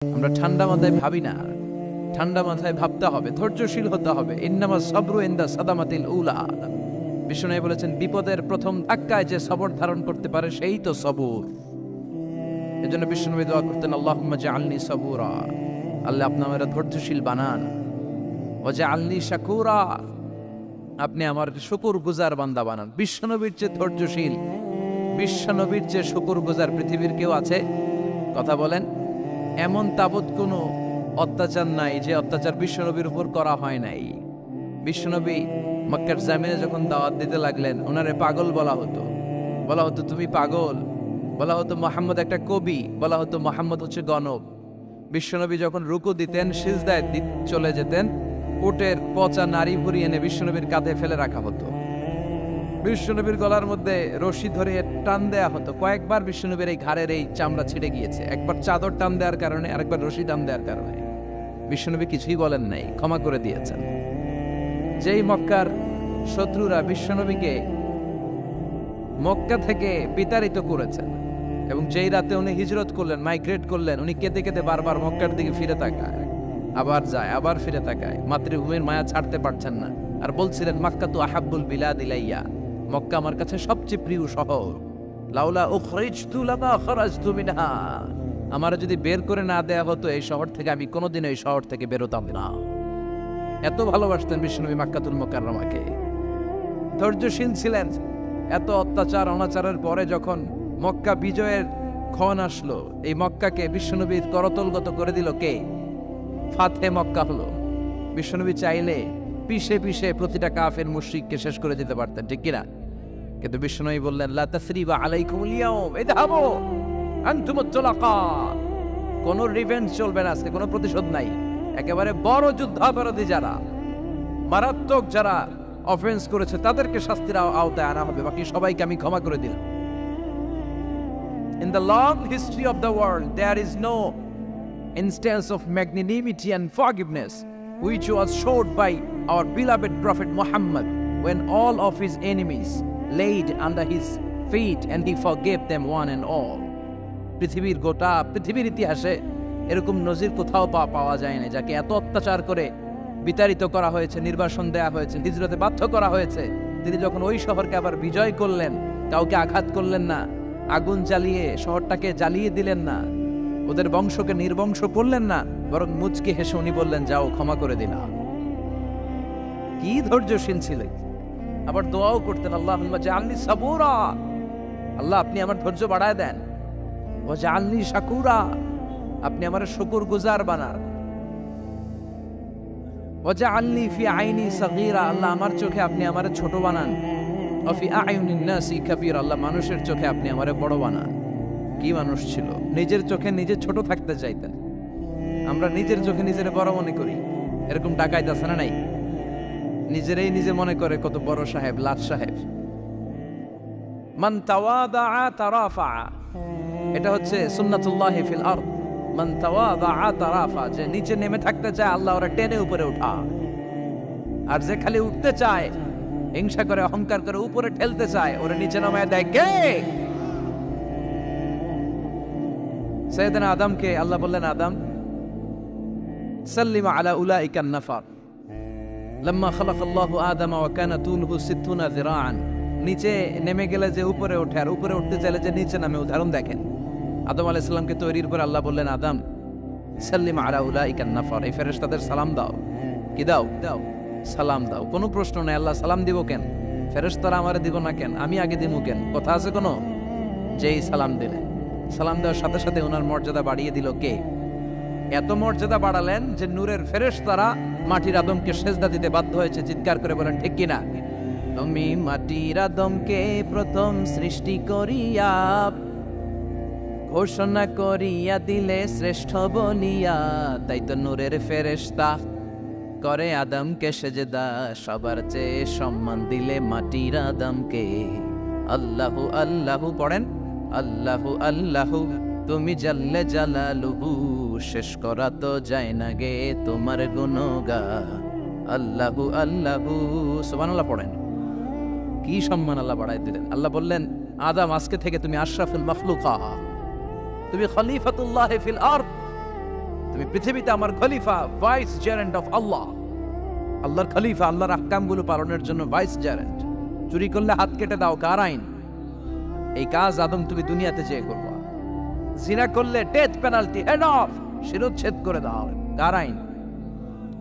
আমরা ঠান্ডা মাথায় ভাবি না, ঠান্ডা মাথায় ভাবতে হবে, ধৈর্যশীল হতে হবে। ইন্নামা সাবরু ইনদা সাদামাতিল উলা। বিষ্ণু বলেছেন, বিপদের প্রথম ধাক্কায় যে সবর ধারণ করতে পারে সেই তো সবুর। এজন্য বিষ্ণু দোয়া করতেন, আল্লাহুম্মা জাআলনি সাবুরা, আল্লাহ আপনি আমাকে ধৈর্যশীল বানান। ওয়া জাআলনি শাকুরা, আপনি আমার শুকরগুজার বান্দা বানান। বিশ্বনবীর চেয়ে ধৈর্যশীল, বিশ্বনবীর চেয়ে শুকরগুজার পৃথিবীর কেউ আছে? কথা বলেন। এমন তাবৎ কোনো অত্যাচার নাই যে অত্যাচার বিশ্বনবীর উপর করা হয় নাই। বিশ্বনবী মক্কার জামিনে যখন দাওয়াত দিতে লাগলেন, ওনারে পাগল বলা হতো, বলা হতো তুমি পাগল, বলা হতো মুহাম্মদ একটা কবি, বলা হতো মুহাম্মদ হচ্ছে গণক। বিশ্বনবী যখন রুকু দিতেন, সিজদায় চলে যেতেন, উটের পচা নারী ভুড়ি এনে বিশ্বনবীর কাঁধে ফেলে রাখা হতো। বিশ্বনবীর গলার মধ্যে রশি ধরে টান দেয়া হতো। কয়েকবার বিশ্বনবীর এই ঘাড়ের এই চামড়া ছিঁড়ে গিয়েছে, একবার চাদর টান দেওয়ার কারণে, আরেকবার রশি টান দেওয়ার কারণে। বিশ্বনবী কিছুই বলেন নাই, ক্ষমা করে দিয়েছেন। যেই মক্কার শত্রুরা বিশ্বনবীকে মক্কা থেকে বিতাড়িত করেছেন, এবং যেই রাতে উনি হিজরত করলেন, মাইগ্রেট করলেন, উনি কেঁদে কেঁদে বারবার মক্কার দিকে ফিরে তাকায়, আবার যায়, আবার ফিরে তাকায়, মাতৃভূমির মায়া ছাড়তে পারছেন না। আর বলছিলেন, মাক্কা তু আহাব্বুল বিলাদ ইলাইয়া, মক্কা আমার কাছে সবচেয়ে প্রিয় শহর। লাউলা উখরিজতু লামা খারাজতু মিনহা, আমার যদি বের করে না দেয়া হতো এই শহর থেকে, আমি কোনোদিন এই শহর থেকে বেরোতাম না। এত ভালোবাসতেন বিশ্বনবী মক্কাতুল মুকাররমাকে। ধৈর্যশীল ছিলেন। এত অত্যাচার অনাচারের পরে যখন মক্কা বিজয়ের ক্ষণ আসলো, এই মক্কাকে বিশ্বনবীর করতলগত করে দিল কে? ফাতে মক্কা হলো। বিশ্বনবী চাইলে পিষে পিষে প্রতিটা কাফের মুশরিককে শেষ করে দিতে পারতেন, ঠিক কিনা? কিন্তু বিশ্বনবী বললেন, লা তাসরিবা আলাইকুমুল ইয়াউম ইযহাবু আনতুমুত তুলাকা, কোনো রিভেঞ্জ চলবে না আজকে, কোনো প্রতিশোধ নাই। একেবারে বড় যুদ্ধাপরাধী যারা, মারাত্মক যারা অফেন্স করেছে, তাদেরকে শাস্তির আওতায় আনা হবে, বাকি সবাইকে আমি ক্ষমা করে দিলাম। In the long history of the world, there is no instance of magnanimity and forgiveness which was showed by our beloved Prophet Muhammad when all of his enemies laid under his feet and he forgave them one and all. পৃথিবীর ইতিহাসে এরকম নজির কোথাও পাওয়া যায় না, যাকে এত অত্যাচার করে বিতাড়িত করা হয়েছে, নির্বাসন দেয়া হয়েছে, হিজরতে বাধ্য করা হয়েছে। তিনি যখন ওই শহরকে আবার বিজয় করলেন, কাউকে আঘাত করলেন না, আগুন জ্বালিয়ে শহরটাকে জ্বালিয়ে দিলেন না, ওদের বংশকে নির্বংশ করলেন না, বরং মুচকি হেসে উনি বললেন, যাও ক্ষমা করে দিলাম। কি ধৈর্যশীল ছিলেন। আবার দোয়াও করতেন, আল্লাহুম্মা জাআলনি সাবুরা, আল্লাহ আপনি আমার ধৈর্য বাড়ায় দেন। ওয়া জাআলনি শাকুরা, আপনি আমার শুকরগুজার বানান। ওয়া জাআলনি ফি আইনি সাগীরা, আল্লাহ আমার চোখে আপনি আমারে ছোট বানান। ওয়া ফি আয়ুনিন নাসি কাবীরা, আল্লাহ মানুষের চোখে আপনি আমারে বড় বানান। কি মানুষ ছিল, নিজের চোখে নিজে ছোট থাকতে চাইতেন। আমরা নিজের চোখে নিজের বড় মনে করি, এরকম ডাকাইত আছে না নাই? নিজেরাই নিজে মনে করে কত বড় সাহেব, লাট সাহেব। মান তাওয়াদা তারাফা, এটা হচ্ছে সুন্নাতুল্লাহি ফিল আরদ। মান তাওয়াদা তারাফা, যে নিচে নেমে থাকতে চায় আল্লাহ ওরা টেনে উপরে উঠা, আর যে খালি উঠতে চায়, হিংসা করে অহংকার করে উপরে ঠেলতে চায়, ওরা নিচে নামায় দেয় কে? সাইয়েদনা আদমকে আল্লাহ বললেন, আদম সাল্লিমা আলা উলাইকা নাফার লাম্মা খালাকাল্লাহু আদম ওয়া কানা তুলহু 60 যিরাআন। নিচে নেমে গেলে যে উপরে ওঠে, আর উপরে উঠতে চাইলে যে নিচে নামে। উদাহরণ দেখেন, আদম আলাইহিস সালামকে তৈরির পর আল্লাহ বললেন, আদম সাল্লিমা আলা উলাইকা নাফার, এই ফেরেশতাদের সালাম দাও। কি দাও? দাও, সালাম দাও। কোনো প্রশ্ন নাই, আল্লাহ সালাম দিব কেন? ফেরেশতারা আমারে দিব না কেন? আমি আগে দিব কেন? কথা আছে কোনো? যেই সালাম দিলেন, সালাম দেওয়ার সাথে সাথে ওনার মর্যাদা বাড়িয়ে দিল কে? এত মর্যাদা বাড়ালেন যে নূরের ফেরেশতারা মাটির আদমকে সেজদা দিতে বাধ্য হয়েছে। চিৎকার করে বলেন, ঠিক কিনা? তুমি মাটির আদমকে প্রথম সৃষ্টি করিয়া ঘোষণা করিয়া দিলে শ্রেষ্ঠ বলিয়া, তাই তো নূরের ফেরেশতা করে আদমকে সেজদা, সবার চেয়ে সম্মান দিলে মাটির আদমকে। আল্লাহু আল্লাহু পড়েন, আল্লাহু আল্লাহু তুমি জাল্লে জালালুহু, শেষ করা তো যায় না গে তোমার গুণগান। আল্লাহু আল্লাহু, সুবহানাল্লাহ পড়েন। কি সম্মান আল্লাহ বাড়াই দিলেন। আল্লাহ বললেন, আদম আজকে থেকে তুমি আশরাফুল মাখলুকা, তুমি খলিফাতুল্লাহ ফিল আরদ, তুমি পৃথিবীতে আমার খলিফা, ভাইস জেরেন্ট অফ আল্লাহ, আল্লাহর খলিফা, আল্লাহর আহকামগুলো পালনের জন্য ভাইস জেরেন্ট। চুরি করলে হাত কেটে দাও, কার আইন? এই কাজ আদম তুমি দুনিয়াতে যেয়ে করবা। জিনা করলে ডেথ পেনাল্টি, হেড অফ, শিরোচ্ছেদ করে দাও, কার আইন?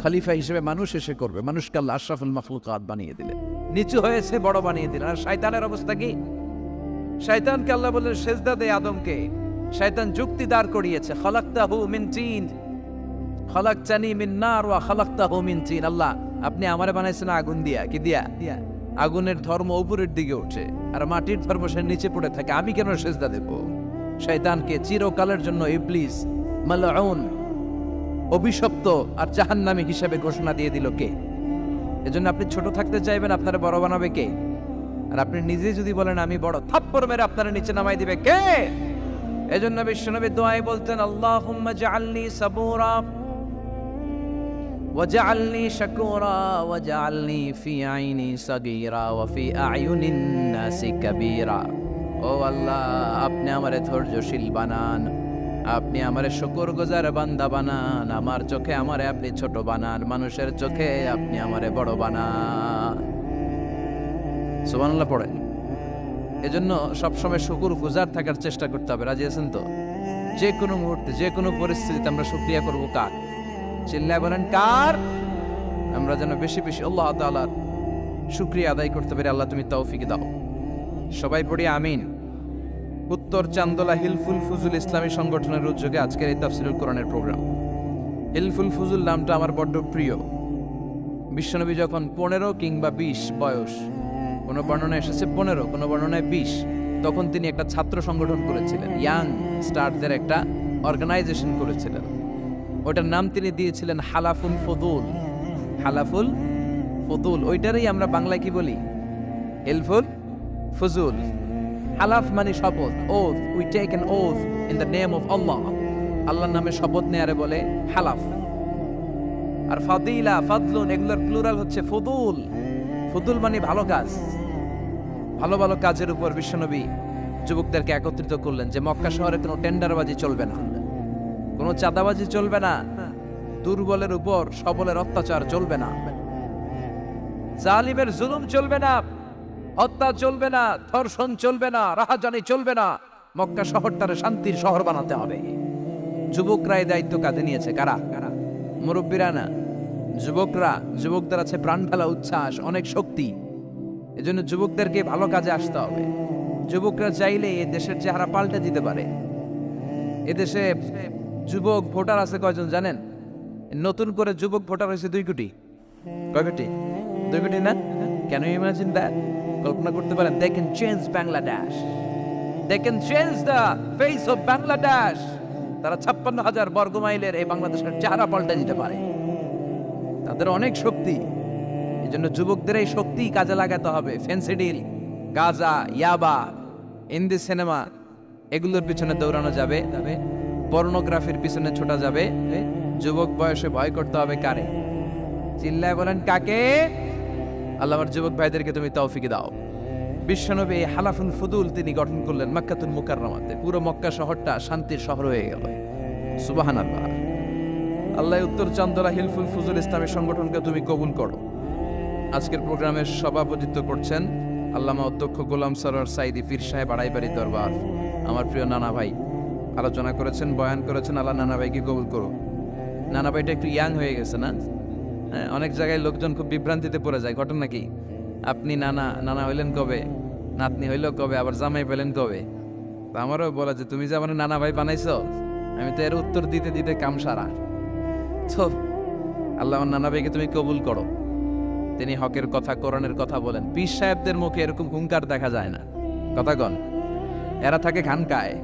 খলিফা হিসেবে মানুষ এসে করবে। মানুষকে আল্লাহ আশরাফুল মাখলুকাত বানিয়ে দিলে, নিচু হয়েছে বড় বানিয়ে দিলেন। আর শয়তানের অবস্থা কি? শয়তানকে আল্লাহ বললেন সেজদা দে আদমকে। শয়তান যুক্তি দাঁড় করিয়েছে, খালাকতাহু মিন তিন, খালাকতানি মিন নার ওয়া খালাকতাহু মিন তিন। আল্লাহ, আপনি আমারে বানাইছেন আগুন দিয়া, কি দিয়া? আগুনের ধর্ম উপরের দিকে ওঠে আর মাটির ধর্ম সে নিচে পড়ে থাকে, আমি কেন সেজদা দেব? শয়তানকে চিরকালের জন্য ইবলিস মালউন, অভিশপ্ত আর জাহান্নামী হিসেবে ঘোষণা দিয়ে দিল কে? এজন্য আপনি ছোট থাকতে চাইবেন, আপনারা বড় বানাবে কে? আর আপনি নিজে যদি বলেন আমি বড়, থাপ্পড় মেরে আপনারা নিচে নামাই দিবে কে? এজন্য বিশ্বনবী দোয়ায় বলতেন, আল্লাহুম্মা জাআলনি সাবুরা ওয়াজআলনি শাকুরা ওয়াজআলনি ফি আইনি সাগীরা ওয়া ফি আয়ুনিন নাসি কাবীরা। ও আল্লাহ, আপনি আমারে ধৈর্যশীল বানান, আপনি আমারে শুকরগুজার বান্দা বানান, আমার চোখে আমারে আপনি ছোট বানান, মানুষের চোখে আপনি আমারে বড় বানান। সুবহানাল্লাহ পড়েন। এজন্য সবসময় শুকরগুজার থাকার চেষ্টা করতে হবে। রাজি আছেন তো? যে কোনো মুহূর্তে, যে কোনো পরিস্থিতিতে আমরা শুকরিয়া করব কার? চিল্লায় বলেন কার? আমরা যেন বেশি বেশি আল্লাহ তাআলার শুকরিয়া আদায় করতে পারি। আল্লাহ তুমি তৌফিক দাও। সবাই পড়ি আমিন। উত্তর চান্দোলা হিলফুল ফুজুল ইসলামী সংগঠনের উদ্যোগে আজকের এই তাফসীরুল কোরআনের প্রোগ্রাম। হিলফুল ফুজুল নামটা আমার বড্ড প্রিয়। বিশ্বনবী যখন 15 কিংবা 20 বয়স, কোনো বর্ণনায় এসেছে 15, কোনো বর্ণনায় 20, তখন তিনি একটা ছাত্র সংগঠন করেছিলেন, ইয়াং স্টারদের একটা অর্গানাইজেশন করেছিলেন। ওটার নাম তিনি দিয়েছিলেন হালাফুল ফুদুল। হালাফুল ফুদুল, ওইটারই আমরা বাংলায় কি বলি? হিলফুল ফুজুল। হালাফ মানে শপথ, oath, we take an oath in the name of Allah. আল্লাহর নামে শপথ নেয়ারে বলে হালাফ। আর ফাদিলা, ফাদলুন, এগুলোর প্লুরাল হচ্ছে ফুদুল। ফুদুল মানে ভালো কাজ। ভালো ভালো কাজের উপর বিশ্বনবী যুবকদেরকে একত্রিত করলেন যে মক্কা শহরে কোনো টেন্ডারবাজি চলবে না, কোনো চাঁদাবাজি চলবে না, দুর্বলের উপর সবলের অত্যাচার চলবে না, জালিমের জুলুম চলবে না, হত্যা চলবে না, ধর্ষণ চলবে না, রাহাজানি চলবে না। মক্কা শহরটারে শান্তির শহর বানাতে হবে। যুবকরা এই দায়িত্ব কাঁধে নিয়েছে। কারা? মুরব্বীরা না, যুবকরা। যুবকদের আছে প্রাণ ঢালা উচ্ছ্বাস, অনেক শক্তি। এজন্য যুবকদেরকে ভালো কাজে আসতে হবে। যুবকরা চাইলে এ দেশের চেহারা পাল্টে দিতে পারে। এদেশে যুবক ভোটার আছে কয়জন জানেন? নতুন করে যুবক ভোটার হয়েছে 2 কোটি। কয় কোটি? 2 কোটি না? Can you imagine that? কল্পনা করতে পারেন? They can change Bangladesh. They can change the face of Bangladesh. তারা 56,000 বর্গ মাইলের এই বাংলাদেশের চেহারা পাল্টে দিতে পারে। তাদের অনেক শক্তি। এই জন্য যুবকদের এই শক্তি কাজে লাগাতে হবে। ফেন্সিডিল, গাঁজা, ইয়াবা, হিন্দি সিনেমা, এগুলোর পিছনে দৌড়ানো যাবে, পর্নোগ্রাফির পিছনে ছোটা যাবে। যুবক বয়সে ভয় করতে হবে কারে? চিল্লায় বলেন কাকে? আল্লাহ আমার যুবক ভাইদেরকে তুমি তৌফিক দাও। বিশ্বনবী এই হালাফুল ফুদুল তিনি গঠন করলেন মক্কাতুল মুকাররমাতে। পুরো মক্কা শহরটা শান্তির শহর হয়ে গেল। সুবহানাল্লাহ। আল্লাহ উত্তর চান্দোলা হিলফুল ফুজুল ইসলামী সংগঠনকে তুমি কবুল করো। আজকের প্রোগ্রামের সভাপতিত্ব করছেন আল্লামা অধ্যক্ষ গোলাম সরোয়ার সাইদি পীর সাহেব, আড়াইবাড়ি দরবার। আমার প্রিয় নানা ভাই আলোচনা করেছেন, বয়ান করেছেন। আল্লাহ নানা ভাইকে কবুল করো। নানা ভাইটা একটু ইয়াং হয়ে গেছে না? অনেক জায়গায় লোকজন খুব বিভ্রান্তিতে পড়ে যায়। ঘটনা কি? আপনি নানা হইলেন কবে, নাতনি হইল কবে, আবার জামাই পেলেন কবে? আমারও বলা যে তুমি যে আমার নানা ভাই বানাইছো, আমি তো এর উত্তর দিতে দিতে কাম সারা। তো আল্লাহ আমার নানা ভাইকে তুমি কবুল করো। তিনি হকের কথা, কোরআনের কথা বলেন। পীর সাহেবদের মুখে এরকম হুঙ্কার দেখা যায় না। কথা কন। এরা থাকে খানকায়,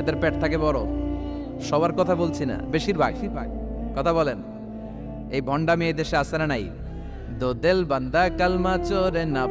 এদের পেট থাকে বড়। সবার কথা বলছি না, বেশিরভাগ কথা বলেন। এই ভণ্ডামি এই দেশে আছে না নাই? দো দিল বান্দা কালমা চোরে না